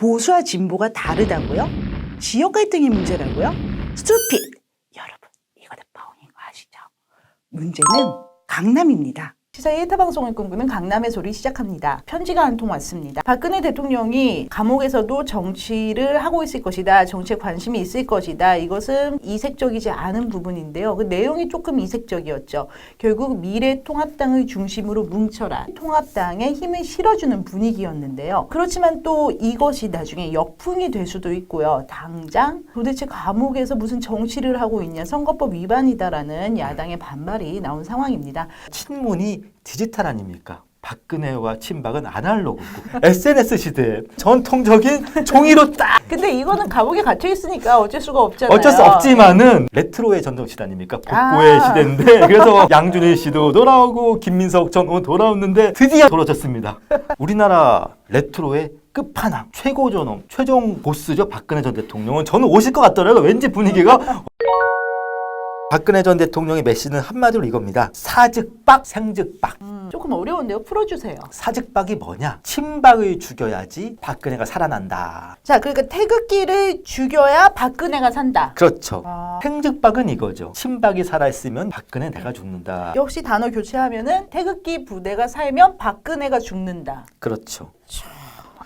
보수와 진보가 다르다고요? 지역 갈등이 문제라고요? 스투핏! 여러분, 이거는 뻥인 거 아시죠? 문제는 강남입니다. 시사 1타 방송을 꿈꾸는 강남의 소리 시작합니다. 편지가 한 통 왔습니다. 박근혜 대통령이 감옥에서도 정치를 하고 있을 것이다. 정치에 관심이 있을 것이다. 이것은 이색적이지 않은 부분인데요. 그 내용이 조금 이색적이었죠. 결국 미래통합당을 중심으로 뭉쳐라. 통합당에 힘을 실어주는 분위기였는데요. 그렇지만 또 이것이 나중에 역풍이 될 수도 있고요. 당장 도대체 감옥에서 무슨 정치를 하고 있냐. 선거법 위반이다라는 야당의 반발이 나온 상황입니다. 친문이 디지털 아닙니까? 박근혜와 친박은 아날로그고 SNS 시대에 전통적인 종이로 딱 근데 이거는 감옥에 갇혀 있으니까 어쩔 수가 없잖아요. 어쩔 수 없지만은 레트로의 전성 시대 아닙니까? 복고의 시대인데 그래서 양준일 씨도 돌아오고 김민석 전 의원 돌아왔는데 드디어 돌아졌습니다. 우리나라 레트로의 끝판왕, 최고 존엄, 최종 보스죠. 박근혜 전 대통령은 저는 오실 것 같더라고요. 왠지 분위기가 박근혜 전 대통령의 메시지는 한마디로 이겁니다. 사즉박, 생즉박. 조금 어려운데요. 풀어주세요. 사즉박이 뭐냐? 친박을 죽여야지 박근혜가 살아난다. 자, 그러니까 태극기를 죽여야 박근혜가 산다. 그렇죠. 생즉박은 이거죠. 친박이 살아있으면 박근혜 내가 죽는다. 역시 단어 교체하면은 태극기 부대가 살면 박근혜가 죽는다. 그렇죠.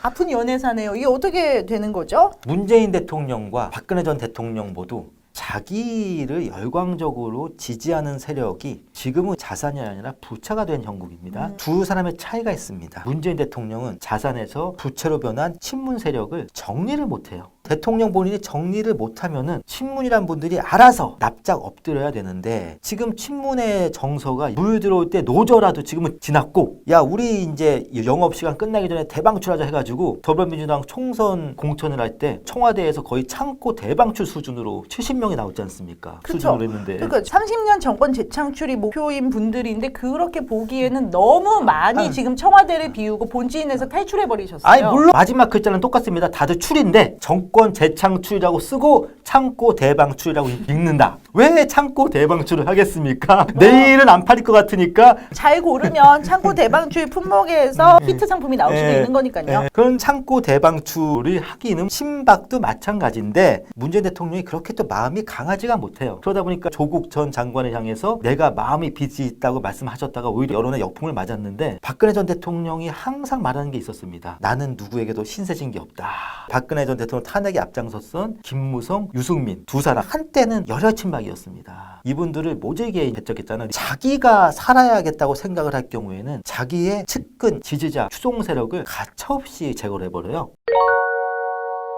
아픈 연애사네요. 이게 어떻게 되는 거죠? 문재인 대통령과 박근혜 전 대통령 모두 자기를 열광적으로 지지하는 세력이 지금은 자산이 아니라 부채가 된 형국입니다. 두 사람의 차이가 있습니다. 문재인 대통령은 자산에서 부채로 변한 친문 세력을 정리를 못해요. 대통령 본인이 정리를 못하면은 친문이란 분들이 알아서 납작 엎드려야 되는데 지금 친문의 정서가 물 들어올 때 노조라도 지금은 지났고 야 우리 이제 영업시간 끝나기 전에 대방출하자 해가지고 더불어민주당 총선 공천을 할 때 청와대에서 거의 창고 대방출 수준으로 70명이 나오지 않습니까? 그쵸. 수준으로 했는데 그러니까 30년 정권 재창출이 목표인 분들인데 그렇게 보기에는 너무 많이 지금 청와대를 비우고 본진에서 탈출해버리셨어요. 아니 물론 마지막 글자는 똑같습니다. 다들 출인데 정권 재창출이라고 쓰고 창고 대방출이라고 읽는다. 왜 창고 대방출을 하겠습니까? 내일은 안 팔릴 것 같으니까 잘 고르면 창고 대방출 품목에서 히트 상품이 나올 수도 있는 거니까요. 그런 창고 대방출을 하기는 친박도 마찬가지인데 문재인 대통령이 그렇게 또 마음이 강하지가 못해요. 그러다 보니까 조국 전 장관을 향해서 내가 마음이 빚이 있다고 말씀하셨다가 오히려 여론의 역풍을 맞았는데 박근혜 전 대통령이 항상 말하는 게 있었습니다. 나는 누구에게도 신세진 게 없다. 박근혜 전 대통령 탄핵에 앞장섰던 김무성, 유승민 두 사람 한때는 열혈 친박이었습니다. 이분들을 모질게 배척했잖아요. 자기가 살아야겠다고 생각을 할 경우에는 자기의 측근, 지지자, 추종 세력을 가차없이 제거를 해버려요.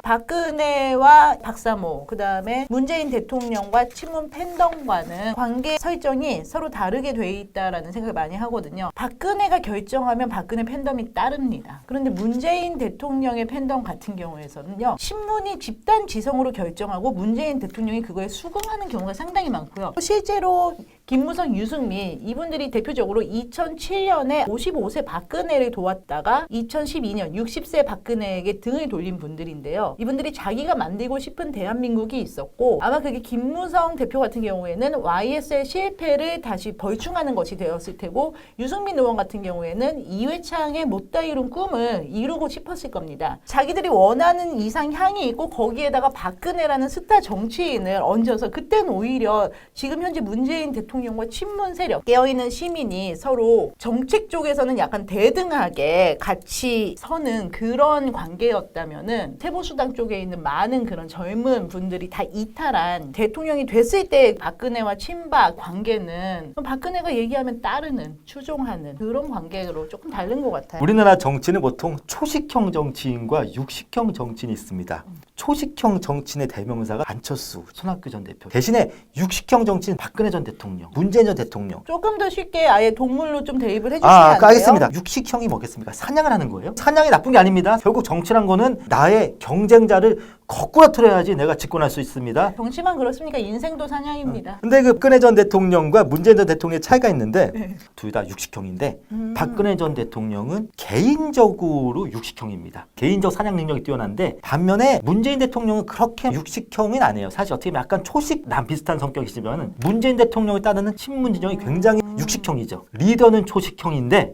박근혜와 박사모, 그 다음에 문재인 대통령과 친문 팬덤과는 관계 설정이 서로 다르게 돼 있다라는 생각을 많이 하거든요. 박근혜가 결정하면 박근혜 팬덤이 따릅니다. 그런데 문재인 대통령의 팬덤 같은 경우에서는요. 친문이 집단 지성으로 결정하고 문재인 대통령이 그거에 수긍하는 경우가 상당히 많고요. 실제로 김무성, 유승민 이분들이 대표적으로 2007년에 55세 박근혜를 도왔다가 2012년 60세 박근혜에게 등을 돌린 분들인데요. 이분들이 자기가 만들고 싶은 대한민국이 있었고 아마 그게 김무성 대표 같은 경우에는 YSL 실패를 다시 벌충하는 것이 되었을 테고 유승민 의원 같은 경우에는 이회창의 못다 이룬 꿈을 이루고 싶었을 겁니다. 자기들이 원하는 이상향이 있고 거기에다가 박근혜라는 스타 정치인을 얹어서 그때는 오히려 지금 현재 문재인 대통령과 친문 세력, 깨어있는 시민이 서로 정책 쪽에서는 약간 대등하게 같이 서는 그런 관계였다면은 세보수당 쪽에 있는 많은 그런 젊은 분들이 다 이탈한 대통령이 됐을 때 박근혜와 친박 관계는 박근혜가 얘기하면 따르는, 추종하는 그런 관계로 조금 다른 것 같아요. 우리나라 정치는 보통 초식형 정치인과 육식형 정치인이 있습니다. 초식형 정치인의 대명사가 안철수, 손학규 전 대표. 대신에 육식형 정치인 박근혜 전 대통령, 문재인 전 대통령. 조금 더 쉽게 아예 동물로 좀 대입을 해주시면 안 돼요? 알겠습니다. 육식형이 뭐겠습니까? 사냥을 하는 거예요? 사냥이 나쁜 게 아닙니다. 결국 정치란 거는 나의 경쟁자를 거꾸로 틀어야지 내가 집권할 수 있습니다. 정치만 그렇습니까? 인생도 사냥입니다. 근데 그 박근혜 전 대통령과 문재인 전 대통령의 차이가 있는데 둘 다 육식형인데 박근혜 전 대통령은 개인적으로 육식형입니다. 개인적 사냥 능력이 뛰어난데 반면에 문재인 대통령은 그렇게 육식형은 아니에요. 사실 어떻게 보면 약간 초식남 비슷한 성격이시지만 문재인 대통령을 따르는 친문 진영이 굉장히 육식형이죠. 리더는 초식형인데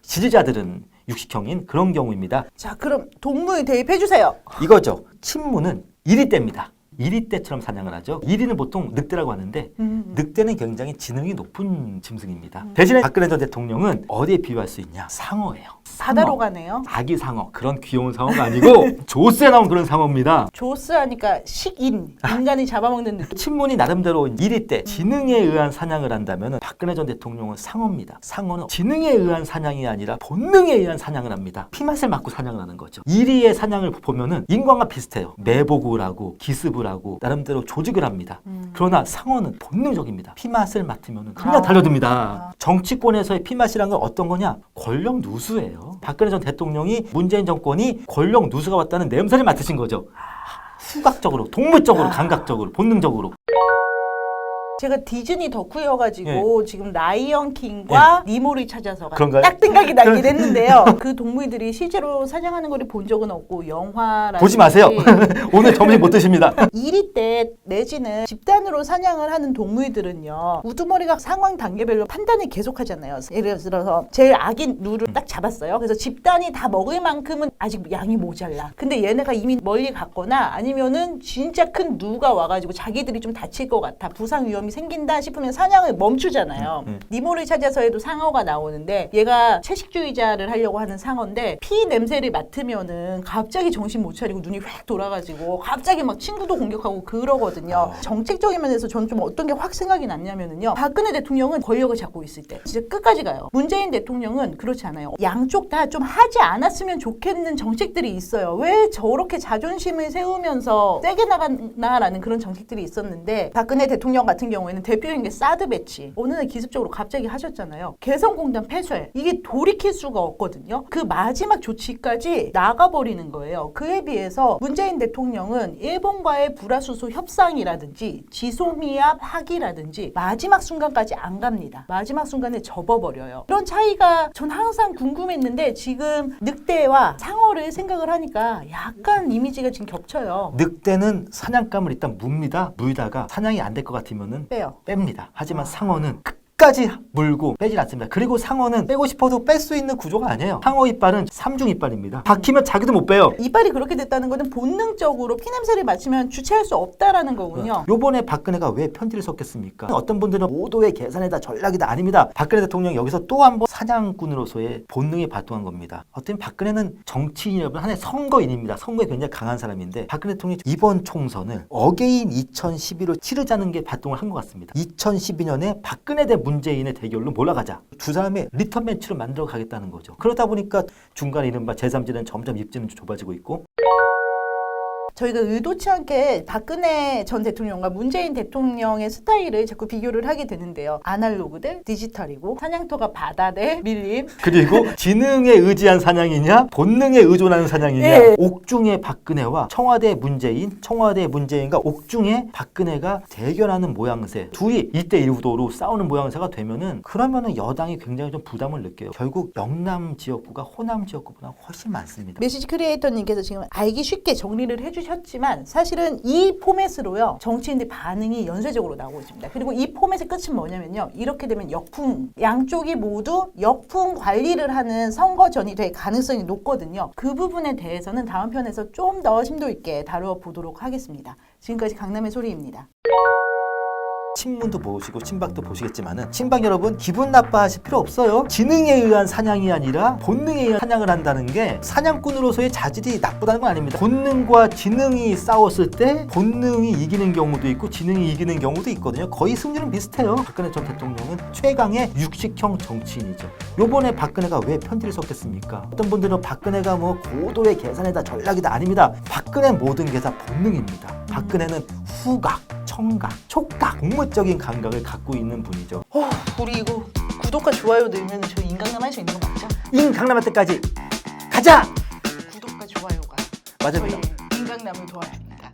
지지자들은 육식형인 그런 경우입니다. 자, 그럼 동물 대입해 주세요. 이거죠. 친무는 1위대입니다. 1위대처럼 사냥을 하죠. 1위는 보통 늑대라고 하는데 늑대는 굉장히 지능이 높은 짐승입니다. 대신에 박근혜 전 대통령은 어디에 비유할 수 있냐? 상어예요. 바다로 가네요. 아기 상어. 그런 귀여운 상어가 아니고 조스에 나온 그런 상어입니다. 조스 하니까 식인, 인간이 잡아먹는 느낌. 친문이 나름대로 1위 때 지능에 의한 사냥을 한다면 박근혜 전 대통령은 상어입니다. 상어는 지능에 의한 사냥이 아니라 본능에 의한 사냥을 합니다. 피맛을 맡고 사냥을 하는 거죠. 1위의 사냥을 보면은 인간과 비슷해요. 매복을 하고 기습을 하고 나름대로 조직을 합니다. 그러나 상어는 본능적입니다. 피맛을 맡으면 그냥 달려듭니다. 정치권에서의 피맛이란 건 어떤 거냐? 권력 누수예요. 박근혜 전 대통령이 문재인 정권이 권력 누수가 왔다는 냄새를 맡으신 거죠. 후각적으로, 동물적으로, 감각적으로, 본능적으로. 제가 디즈니 덕후여가지고 지금 라이언 킹과 니모를 찾아서가 그런가요? 딱 생각이 나긴 했는데요. 그 동물들이 실제로 사냥하는 걸 본 적은 없고 영화라든지 보지 마세요. 오늘 점심 못 드십니다. 1위 때 내지는 집단으로 사냥을 하는 동물들은요. 우두머리가 상황 단계별로 판단을 계속하잖아요. 예를 들어서 제일 악인 누를 딱 잡았어요. 그래서 집단이 다 먹을 만큼은 아직 양이 모자라. 근데 얘네가 이미 멀리 갔거나 아니면은 진짜 큰 누가 와가지고 자기들이 좀 다칠 것 같아. 부상 위험이 생긴다 싶으면 사냥을 멈추잖아요. 니모를 찾아서에도 상어가 나오는데 얘가 채식주의자를 하려고 하는 상어인데 피 냄새를 맡으면은 갑자기 정신 못 차리고 눈이 휙 돌아가지고 갑자기 막 친구도 공격하고 그러거든요. 정책적인 면에서 저는 좀 어떤 게 확 생각이 났냐면은요. 박근혜 대통령은 권력을 잡고 있을 때 진짜 끝까지 가요. 문재인 대통령은 그렇지 않아요. 양쪽 다 좀 하지 않았으면 좋겠는 정책들이 있어요. 왜 저렇게 자존심을 세우면서 세게 나가나라는 그런 정책들이 있었는데 박근혜 대통령 같은 경우에는 대표적인 게 사드 배치. 어느 날 기습적으로 갑자기 하셨잖아요. 개성공단 폐쇄. 이게 돌이킬 수가 없거든요. 그 마지막 조치까지 나가버리는 거예요. 그에 비해서 문재인 대통령은 일본과의 불화수소 협상이라든지 지소미아 파기라든지 마지막 순간까지 안 갑니다. 마지막 순간에 접어버려요. 그런 차이가 전 항상 궁금했는데 지금 늑대와 상어를 생각을 하니까 약간 이미지가 지금 겹쳐요. 늑대는 사냥감을 일단 묵니다. 물다가 사냥이 안 될 것 같으면은 빼요. 뺍니다. 하지만 상어는 끝까지 물고 빼질 않습니다. 그리고 상어는 빼고 싶어도 뺄 수 있는 구조가 아니에요. 상어 이빨은 삼중 이빨입니다. 박히면 자기도 못 빼요. 이빨이 그렇게 됐다는 것은 본능적으로 피냄새를 맡으면 주체할 수 없다라는 거군요. 요번에 박근혜가 왜 편지를 썼겠습니까? 어떤 분들은 모도의 계산이다 전략이다 아닙니다. 박근혜 대통령 여기서 또 한 번 사냥꾼으로서의 본능이 발동한 겁니다. 어떤 박근혜는 정치인 여러분 하나의 선거인입니다. 선거에 굉장히 강한 사람인데 박근혜 대통령이 이번 총선을 어게인 2012로 치르자는 게 발동을 한 것 같습니다. 2012년에 박근혜 대 문재인의 대결로 몰아가자. 두 사람의 리턴 매치로 만들어 가겠다는 거죠. 그러다 보니까 중간에 이른바 제3지대는 점점 입지는 좁아지고 있고 저희가 의도치 않게 박근혜 전 대통령과 문재인 대통령의 스타일을 자꾸 비교를 하게 되는데요. 아날로그 대 디지털이고 사냥터가 바다 대 밀림. 그리고 지능에 의지한 사냥이냐 본능에 의존하는 사냥이냐 예. 옥중의 박근혜와 청와대 문재인과 옥중의 박근혜가 대결하는 모양새 둘이 2대1구도로 싸우는 모양새가 되면은 그러면은 여당이 굉장히 좀 부담을 느껴요. 결국 영남 지역구가 호남 지역구보다 훨씬 많습니다. 메시지 크리에이터님께서 지금 알기 쉽게 정리를 해주셨지만 사실은 이 포맷으로요 정치인들 반응이 연쇄적으로 나오고 있습니다. 그리고 이 포맷의 끝은 뭐냐면요. 이렇게 되면 역풍, 양쪽이 모두 역풍 관리를 하는 선거전이 될 가능성이 높거든요. 그 부분에 대해서는 다음 편에서 좀 더 심도 있게 다뤄보도록 하겠습니다. 지금까지 강남의 소리입니다. 친문도 보시고 친박도 보시겠지만은 친박 여러분 기분 나빠하실 필요 없어요. 지능에 의한 사냥이 아니라 본능에 의한 사냥을 한다는 게 사냥꾼으로서의 자질이 나쁘다는 건 아닙니다. 본능과 지능이 싸웠을 때 본능이 이기는 경우도 있고 지능이 이기는 경우도 있거든요. 거의 승률은 비슷해요. 박근혜 전 대통령은 최강의 육식형 정치인이죠. 요번에 박근혜가 왜 편지를 썼겠습니까? 어떤 분들은 박근혜가 뭐 고도의 계산이다 전략이다 아닙니다. 박근혜 모든 게 다 본능입니다. 박근혜는 후각, 청각, 촉각, 공무적인 감각을 갖고 있는 분이죠. 우리 이거 구독과 좋아요 넣으면 저희 인강남 할 수 있는 거 맞죠? 강남할 때까지 가자! 구독과 좋아요가 맞습니다.